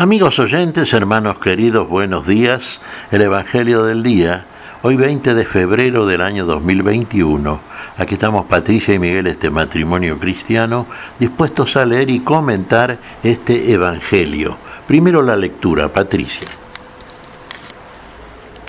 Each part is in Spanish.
Amigos oyentes, hermanos queridos, buenos días. El Evangelio del día, hoy 20 de febrero del año 2021. Aquí estamos Patricia y Miguel, este matrimonio cristiano, dispuestos a leer y comentar este Evangelio. Primero la lectura, Patricia.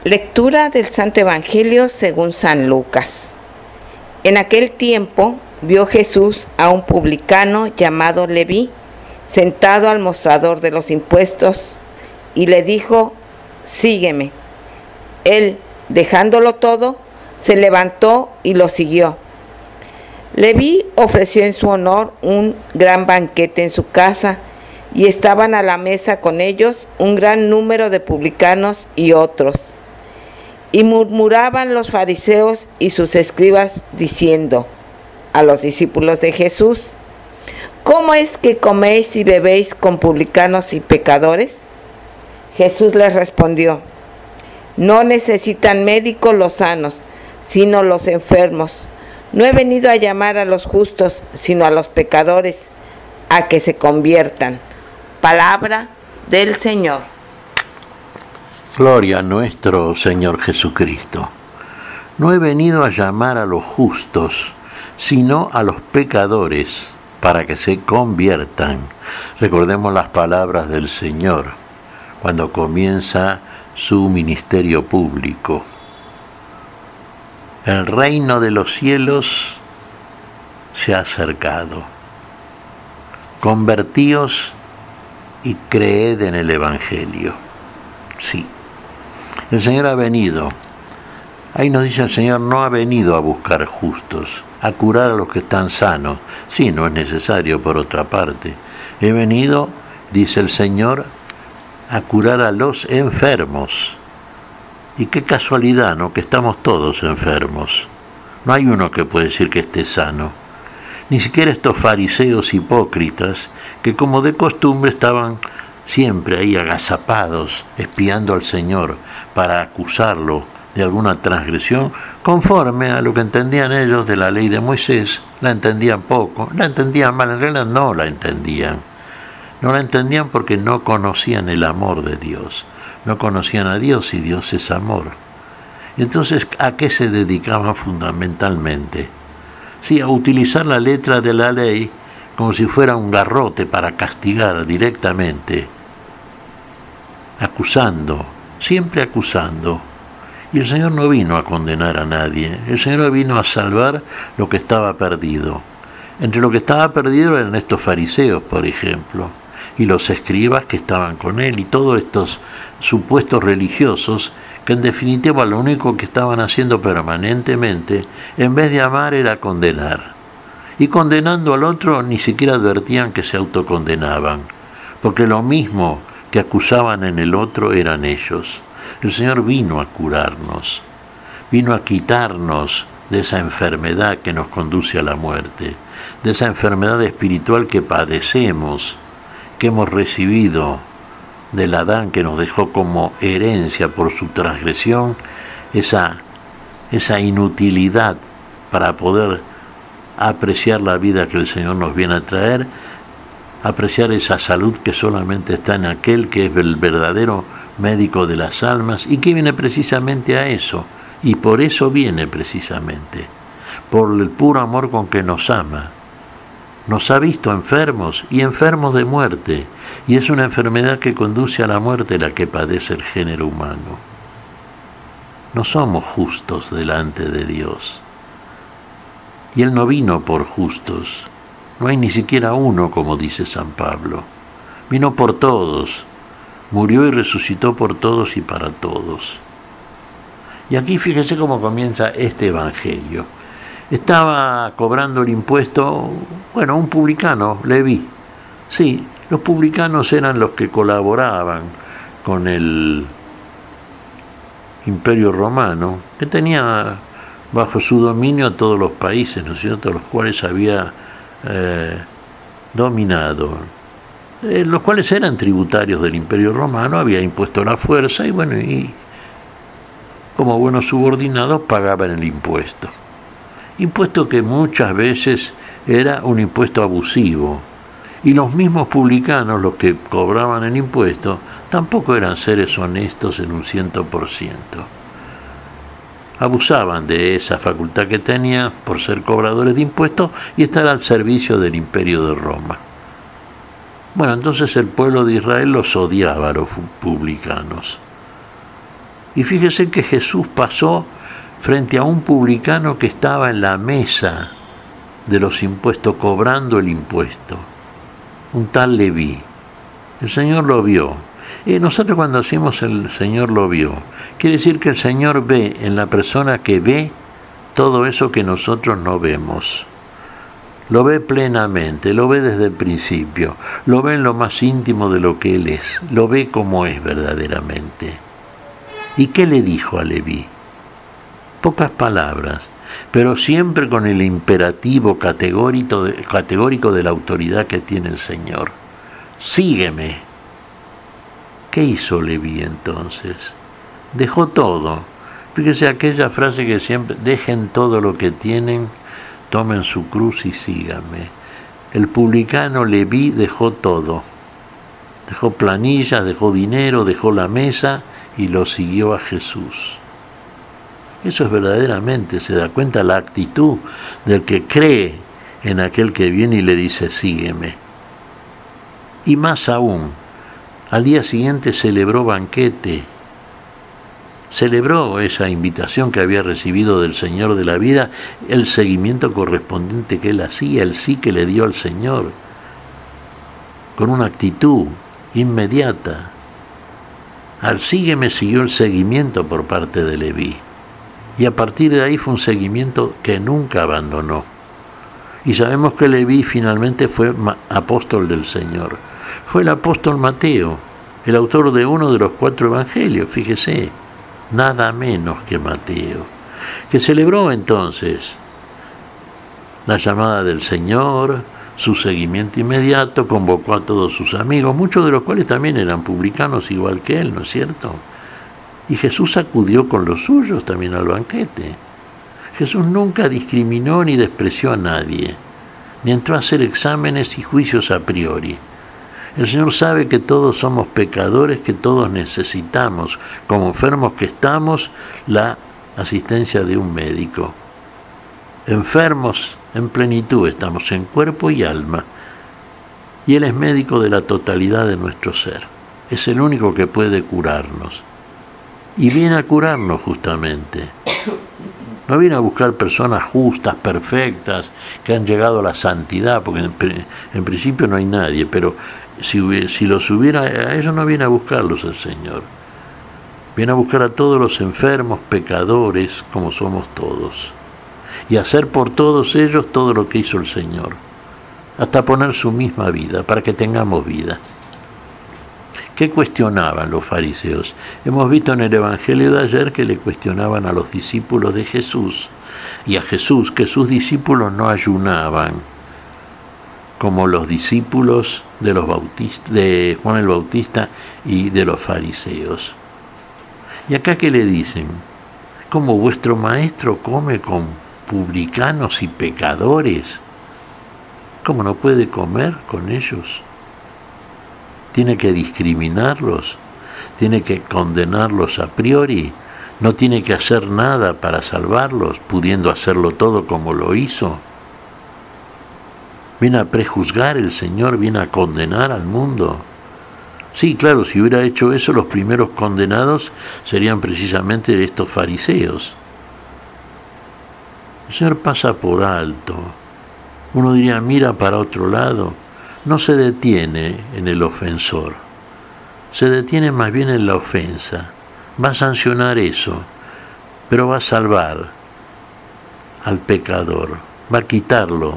Lectura del Santo Evangelio según San Lucas. En aquel tiempo vio Jesús a un publicano llamado Leví, sentado al mostrador de los impuestos, y le dijo: sígueme. Él, dejándolo todo, se levantó y lo siguió. Leví ofreció en su honor un gran banquete en su casa, y estaban a la mesa con ellos un gran número de publicanos y otros. Y murmuraban los fariseos y sus escribas diciendo a los discípulos de Jesús: ¿cómo es que coméis y bebéis con publicanos y pecadores? Jesús les respondió: no necesitan médicos los sanos, sino los enfermos. No he venido a llamar a los justos, sino a los pecadores, a que se conviertan. Palabra del Señor. Gloria a nuestro Señor Jesucristo. No he venido a llamar a los justos, sino a los pecadores, para que se conviertan. Recordemos las palabras del Señor cuando comienza su ministerio público. El reino de los cielos se ha acercado. Convertíos y creed en el Evangelio. Sí, el Señor ha venido. Ahí nos dice el Señor, no ha venido a buscar justos, a curar a los que están sanos. Sí, no es necesario por otra parte. He venido, dice el Señor, a curar a los enfermos. Y qué casualidad, ¿no?, que estamos todos enfermos. No hay uno que puede decir que esté sano. Ni siquiera estos fariseos hipócritas que como de costumbre estaban siempre ahí agazapados, espiando al Señor para acusarlo de alguna transgresión, conforme a lo que entendían ellos de la ley de Moisés. La entendían poco, la entendían mal, en realidad no la entendían. No la entendían porque no conocían el amor de Dios, no conocían a Dios y Dios es amor. Y entonces, ¿a qué se dedicaban fundamentalmente? Sí, a utilizar la letra de la ley como si fuera un garrote para castigar directamente, acusando, siempre acusando. Y el Señor no vino a condenar a nadie, el Señor vino a salvar lo que estaba perdido. Entre lo que estaba perdido eran estos fariseos, por ejemplo, y los escribas que estaban con él, y todos estos supuestos religiosos que en definitiva lo único que estaban haciendo permanentemente, en vez de amar, era condenar. Y condenando al otro ni siquiera advertían que se autocondenaban, porque lo mismo que acusaban en el otro eran ellos. El Señor vino a curarnos, vino a quitarnos de esa enfermedad que nos conduce a la muerte, de esa enfermedad espiritual que padecemos, que hemos recibido del Adán que nos dejó como herencia por su transgresión, esa inutilidad para poder apreciar la vida que el Señor nos viene a traer, apreciar esa salud que solamente está en aquel que es el verdadero médico de las almas y que viene precisamente a eso, y por eso viene precisamente, por el puro amor con que nos ama. Nos ha visto enfermos y enfermos de muerte, y es una enfermedad que conduce a la muerte la que padece el género humano. No somos justos delante de Dios, y Él no vino por justos, no hay ni siquiera uno, como dice San Pablo. Vino por todos, murió y resucitó por todos y para todos. Y aquí fíjese cómo comienza este Evangelio. Estaba cobrando el impuesto, un publicano, Leví. Sí, los publicanos eran los que colaboraban con el Imperio Romano, que tenía bajo su dominio a todos los países, ¿no es cierto?, los cuales había dominado, los cuales eran tributarios del Imperio Romano, había impuesto la fuerza y como buenos subordinados pagaban el impuesto. Impuesto que muchas veces era un impuesto abusivo Y los mismos publicanos, los que cobraban el impuesto, tampoco eran seres honestos en un 100%. Abusaban de esa facultad que tenían por ser cobradores de impuestos y estar al servicio del imperio de Roma. Bueno, entonces el pueblo de Israel los odiaba a los publicanos. Y fíjese que Jesús pasó frente a un publicano que estaba en la mesa de los impuestos, cobrando el impuesto. Un tal Leví. El Señor lo vio. Y nosotros cuando decimos el Señor lo vio, quiere decir que el Señor ve en la persona que ve todo eso que nosotros no vemos. Lo ve plenamente, lo ve desde el principio, lo ve en lo más íntimo de lo que Él es, lo ve como es verdaderamente. ¿Y qué le dijo a Leví? Pocas palabras, pero siempre con el imperativo categórico de la autoridad que tiene el Señor. Sígueme. ¿Qué hizo Leví entonces? Dejó todo. Fíjese aquella frase que siempre, dejen todo lo que tienen, tomen su cruz y síganme. El publicano Leví dejó todo. Dejó planillas, dejó dinero, dejó la mesa y lo siguió a Jesús. Eso es verdaderamente, se da cuenta la actitud del que cree en aquel que viene y le dice, sígueme. Y más aún, al día siguiente celebró banquete, celebró esa invitación que había recibido del Señor de la vida, el seguimiento correspondiente que él hacía, el sí que le dio al Señor, con una actitud inmediata. Al sígueme siguió el seguimiento por parte de Leví. Y a partir de ahí fue un seguimiento que nunca abandonó. Y sabemos que Leví finalmente fue apóstol del Señor. Fue el apóstol Mateo, el autor de uno de los 4 evangelios, fíjese, nada menos que Mateo, que celebró entonces la llamada del Señor, su seguimiento inmediato, convocó a todos sus amigos, muchos de los cuales también eran publicanos igual que él, ¿no es cierto? Y Jesús acudió con los suyos también al banquete. Jesús nunca discriminó ni despreció a nadie, ni entró a hacer exámenes y juicios a priori. El Señor sabe que todos somos pecadores, que todos necesitamos, como enfermos que estamos, la asistencia de un médico. Enfermos en plenitud estamos en cuerpo y alma, y Él es médico de la totalidad de nuestro ser. Es el único que puede curarnos. Y viene a curarnos justamente. No viene a buscar personas justas, perfectas, que han llegado a la santidad, porque en principio no hay nadie, pero si los hubiera, a ellos no viene a buscarlos el Señor. Viene a buscar a todos los enfermos, pecadores, como somos todos. Y hacer por todos ellos todo lo que hizo el Señor. Hasta poner su misma vida, para que tengamos vida. ¿Qué cuestionaban los fariseos? Hemos visto en el Evangelio de ayer que le cuestionaban a los discípulos de Jesús y a Jesús que sus discípulos no ayunaban como los discípulos de Juan el Bautista y de los fariseos. Y acá ¿qué le dicen? ¿Cómo vuestro maestro come con publicanos y pecadores? ¿Cómo no puede comer con ellos? Tiene que discriminarlos, tiene que condenarlos a priori, no tiene que hacer nada para salvarlos, pudiendo hacerlo todo como lo hizo. Viene a prejuzgar el Señor, viene a condenar al mundo. Sí, claro, si hubiera hecho eso, los primeros condenados serían precisamente estos fariseos. El Señor pasa por alto. Uno diría, mira para otro lado. No se detiene en el ofensor, se detiene más bien en la ofensa. Va a sancionar eso, pero va a salvar al pecador, va a quitarlo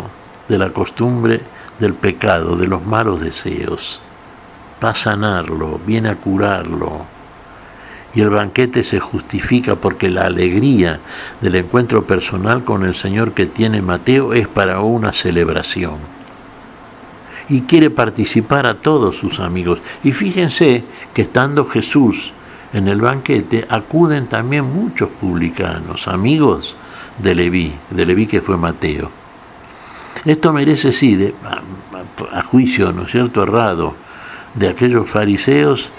de la costumbre del pecado, de los malos deseos, va a sanarlo, viene a curarlo. Y el banquete se justifica porque la alegría del encuentro personal con el Señor que tiene Mateo es para una celebración. Y quiere participar a todos sus amigos. Y fíjense que estando Jesús en el banquete, acuden también muchos publicanos, amigos de Leví que fue Mateo. Esto merece, sí, a juicio, ¿no es cierto?, errado de aquellos fariseos,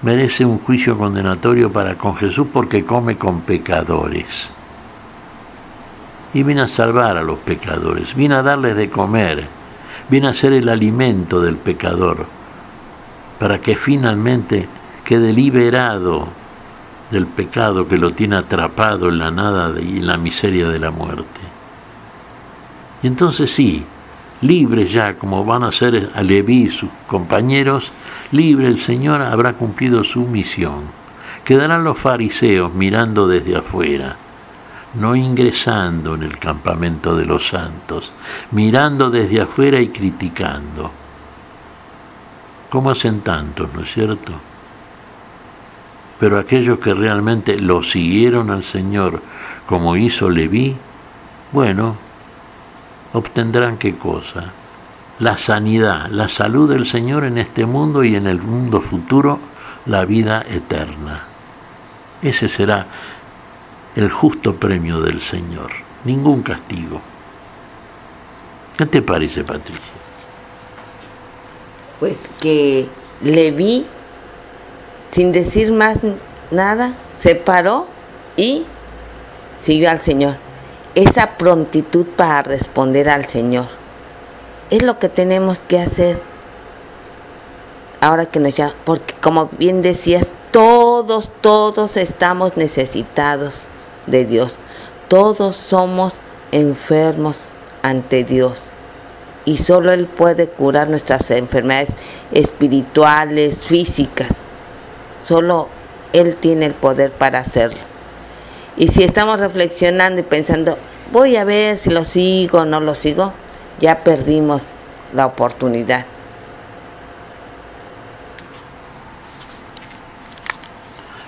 merece un juicio condenatorio para con Jesús porque come con pecadores. Y viene a salvar a los pecadores, viene a darles de comer, viene a ser el alimento del pecador, para que finalmente quede liberado del pecado que lo tiene atrapado en la nada y en la miseria de la muerte. Y entonces sí, libres ya, como van a ser a Leví y sus compañeros, libre el Señor habrá cumplido su misión. Quedarán los fariseos mirando desde afuera, no ingresando en el campamento de los santos, mirando desde afuera y criticando. ¿Cómo hacen tantos, no es cierto? Pero aquellos que realmente lo siguieron al Señor, como hizo Leví, bueno, obtendrán ¿qué cosa? La sanidad, la salud del Señor en este mundo y en el mundo futuro, la vida eterna. Ese será el justo premio del Señor, ningún castigo. ¿Qué te parece, Patricia? Pues que Leví, sin decir más nada, se paró y siguió al Señor. Esa prontitud para responder al Señor es lo que tenemos que hacer ahora que nos llama, porque como bien decías, todos estamos necesitados de Dios, todos somos enfermos ante Dios y solo Él puede curar nuestras enfermedades espirituales, físicas. Solo Él tiene el poder para hacerlo. Y si estamos reflexionando y pensando, voy a ver si lo sigo o no lo sigo, ya perdimos la oportunidad.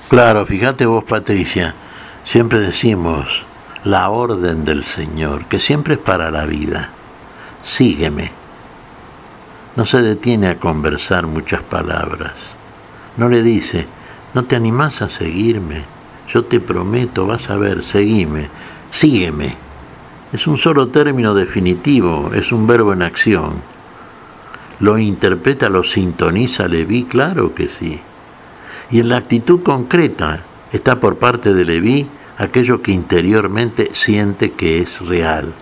Claro, fíjate vos, Patricia, siempre decimos la orden del Señor, que siempre es para la vida. Sígueme. No se detiene a conversar muchas palabras. No le dice, ¿no te animás a seguirme? Yo te prometo, vas a ver, seguime, sígueme. Es un solo término definitivo, es un verbo en acción. ¿Lo interpreta, lo sintoniza Leví? Claro que sí. Y en la actitud concreta está por parte de Leví aquello que interiormente siente que es real,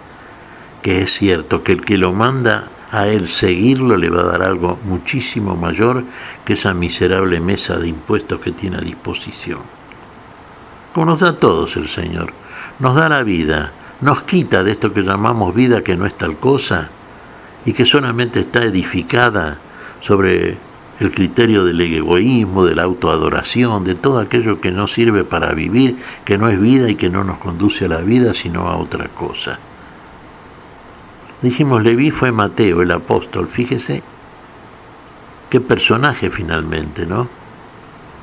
que es cierto, que el que lo manda a él seguirlo le va a dar algo muchísimo mayor que esa miserable mesa de impuestos que tiene a disposición. Como nos da a todos el Señor, nos da la vida, nos quita de esto que llamamos vida, que no es tal cosa, y que solamente está edificada sobre el criterio del egoísmo, de la autoadoración, de todo aquello que no sirve para vivir, que no es vida y que no nos conduce a la vida, sino a otra cosa. Dijimos, Leví fue Mateo, el apóstol, fíjese qué personaje finalmente, ¿no?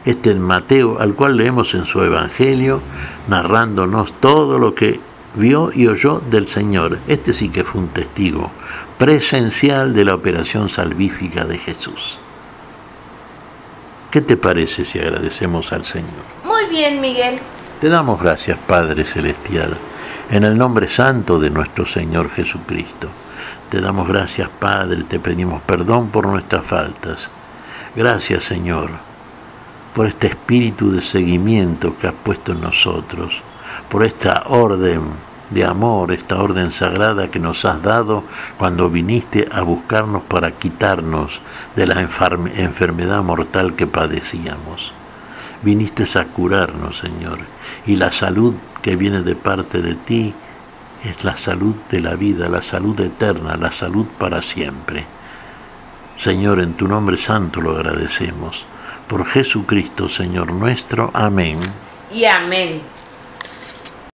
Este Mateo, al cual leemos en su Evangelio, narrándonos todo lo que vio y oyó del Señor. Este sí que fue un testigo presencial de la operación salvífica de Jesús. ¿Qué te parece si agradecemos al Señor? Muy bien, Miguel. Te damos gracias, Padre Celestial, en el nombre santo de nuestro Señor Jesucristo. Te damos gracias, Padre, te pedimos perdón por nuestras faltas. Gracias, Señor, por este espíritu de seguimiento que has puesto en nosotros, por esta orden de amor, esta orden sagrada que nos has dado cuando viniste a buscarnos para quitarnos de la enfermedad mortal que padecíamos. Viniste a curarnos, Señor, y la salud que viene de parte de ti es la salud de la vida, la salud eterna, la salud para siempre. Señor, en tu nombre santo lo agradecemos. Por Jesucristo, Señor nuestro. Amén. Y amén.